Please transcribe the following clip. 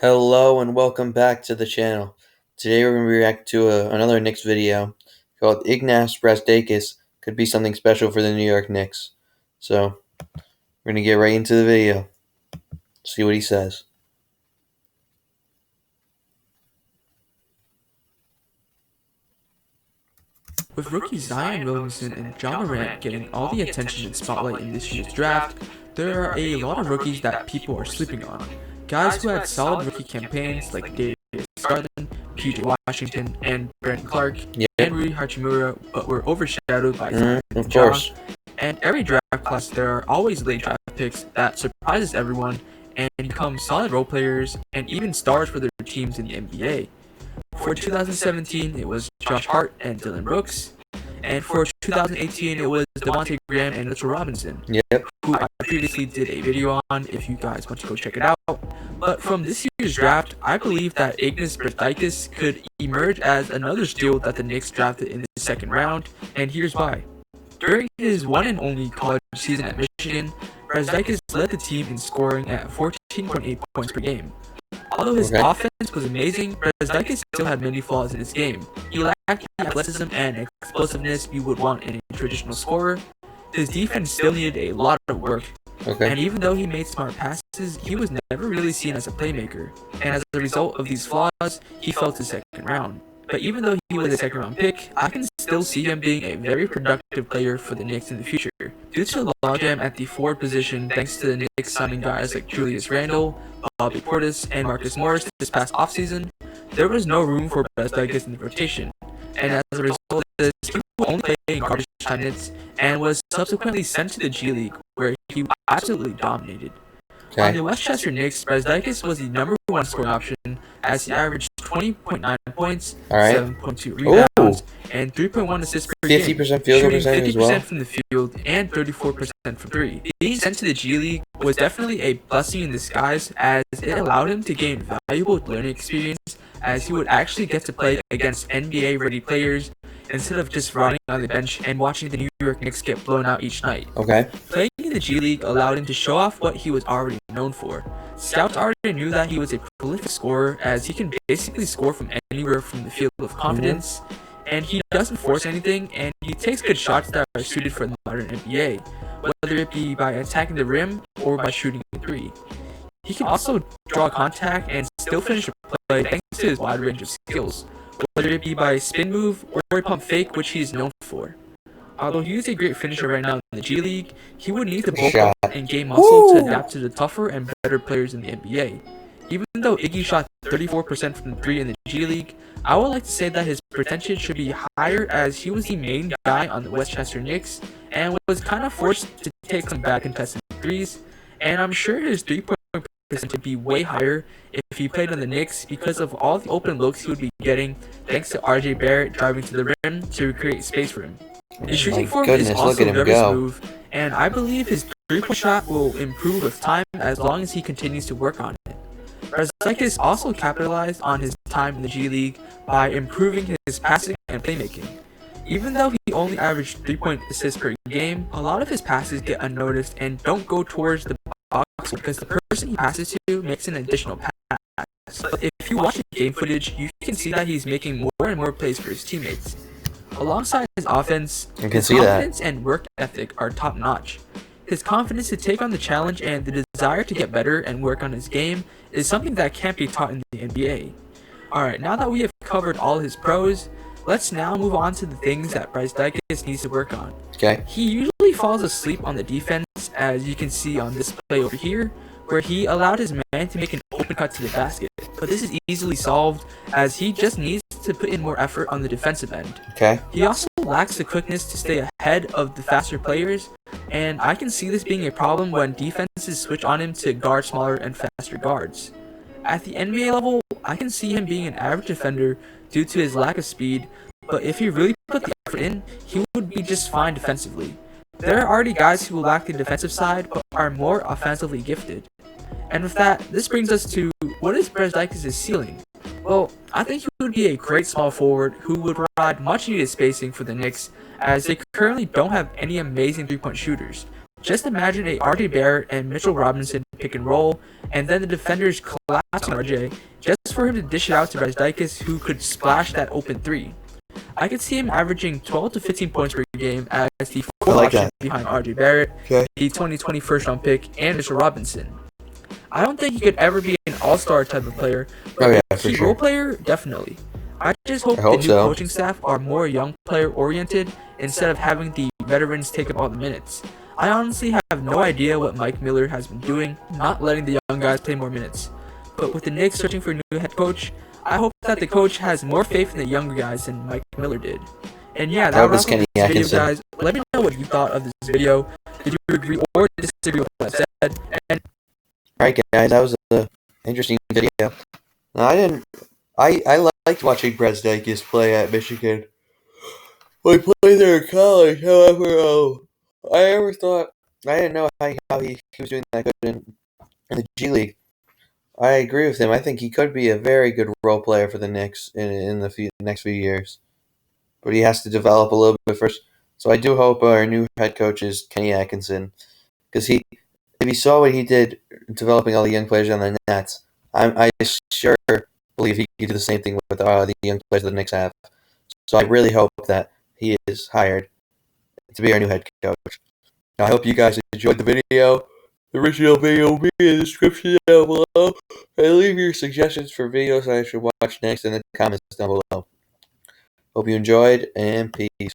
Hello and welcome back to the channel. Today we're going to react to another Knicks video called Ignas Brazdeikis could be something special for the New York Knicks. So we're going to get right into the video. See what he says. With rookie Zion Williamson and John Morant getting all the attention and spotlight in this year's draft, there are a lot of rookies that people are sleeping on. Guys who had solid rookie campaigns like Darius Garland, PJ Washington, and Brandon Clark, and Rui Hachimura, but were overshadowed by Zion Of course. And every draft class, there are always late draft picks that surprises everyone and become solid role players and even stars for their teams in the NBA. For 2017, it was Josh Hart and Dylan Brooks. And for 2018, it was Devontae Graham and Mitchell Robinson, who I previously did a video on if you guys want to go check it out. But from this year's draft, I believe that Ignas Brazdeikis could emerge as another steal that the Knicks drafted in the second round, and here's why. During his one and only college season at Michigan, Brazdeikis led the team in scoring at 14.8 points per game. Although his offense was amazing, Brazdeikis still had many flaws in his game. He lacked the athleticism and explosiveness you would want in a traditional scorer. His defense still needed a lot of work. And even though he made smart passes, he was never really seen as a playmaker. And as a result of these flaws, he fell to second round. But even though he was a second round pick, I can still see him being a very productive player for the Knicks in the future. Due to the logjam at the forward position thanks to the Knicks signing guys like Julius Randle, Bobby Portis, and Marcus Morris this past offseason, there was no room for Brazdeikis in the rotation. And as a result of this, he would only play in garbage time minutes and was subsequently sent to the G League, where he absolutely dominated. On the Westchester Knicks, Brazdeikis was the number one scoring option as he averaged 20.9 points, 7.2 rebounds, and 3.1 assists per game, 50% field goal percentage as well. 50% from the field and 34% from three. Being sent to the G League was definitely a blessing in disguise, as it allowed him to gain valuable learning experience, as he would actually get to play against NBA-ready players instead of just rotting on the bench and watching the New York Knicks get blown out each night. Playing in the G League allowed him to show off what he was already known for. Scouts already knew that he was a prolific scorer, as he can basically score from anywhere from the field of confidence, and he doesn't force anything, and he takes good shots that are suited for the modern NBA, whether it be by attacking the rim or by shooting a three. He can also draw contact and still finish a play thanks to his wide range of skills, whether it be by a spin move or a pump fake, which he is known for. Although he is a great finisher right now in the G League, he would need to bulk up and gain muscle to adapt to the tougher and better players in the NBA. Even though Iggy shot 34% from 3 in the G League, I would like to say that his potential should be higher, as he was the main guy on the Westchester Knicks and was kind of forced to take some bad contested threes, and I'm sure his 3-point percentage would be way higher if he played on the Knicks because of all the open looks he would be getting thanks to RJ Barrett driving to the rim to create space for him. His shooting form is also very smooth, and I believe his 3-point shot will improve with time as long as he continues to work on it. Brazdeikis also capitalized on his time in the G League by improving his passing and playmaking. Even though he only averaged 3-point assists per game, a lot of his passes get unnoticed and don't go towards the box because the person he passes to makes an additional pass. But if you watch the game footage, you can see that he's making more and more plays for his teammates. Alongside his offense, his confidence and work ethic are top-notch. His confidence to take on the challenge and the desire to get better and work on his game is something that can't be taught in the NBA. Alright, now that we have covered all his pros, let's now move on to the things that Brazdeikis needs to work on. He usually falls asleep on the defense, as you can see on this play over here, where he allowed his man to make an open cut to the basket. But this is easily solved, as he just needs to put in more effort on the defensive end. He also lacks the quickness to stay ahead of the faster players, and I can see this being a problem when defenses switch on him to guard smaller and faster guards. At the NBA level, I can see him being an average defender due to his lack of speed, but if he really put the effort in, he would be just fine defensively. There are already guys who lack the defensive side but are more offensively gifted. And with that, this brings us to, what is Brazdeikis' ceiling? Well, I think he would be a great small forward who would provide much needed spacing for the Knicks, as they currently don't have any amazing 3-point shooters. Just imagine a RJ Barrett and Mitchell Robinson pick and roll, and then the defenders collapse on RJ just for him to dish it out to Brazdeikis, who could splash that open three. I could see him averaging 12 to 15 points per game as the fourth option behind RJ Barrett, the 2020 first round pick, and Mitchell Robinson. I don't think he could ever be an all-star type of player, but a key role player, definitely. I just hope the new coaching staff are more young player oriented instead of having the veterans take up all the minutes. I honestly have no idea what Mike Miller has been doing, not letting the young guys play more minutes. But with the Knicks searching for a new head coach, I hope that the coach has more faith in the younger guys than Mike Miller did. And yeah, that wraps up this video, guys. Let me know what you thought of this video. Did you agree or disagree with what I said? And alright, guys, that was an interesting video. Now, I liked watching Brazdeikis play at Michigan. Well, he played there in college. However, I didn't know how he was doing that good in the G League. I agree with him. I think he could be a very good role player for the Knicks in the next few years. But he has to develop a little bit first. So I do hope our new head coach is Kenny Atkinson. Because if he saw what he did developing all the young players on the Nets, I sure believe he could do the same thing with the young players that the Knicks have. So I really hope that he is hired to be our new head coach. Now, I hope you guys enjoyed the video. The original video will be in the description down below. And leave your suggestions for videos I should watch next in the comments down below. Hope you enjoyed, and peace.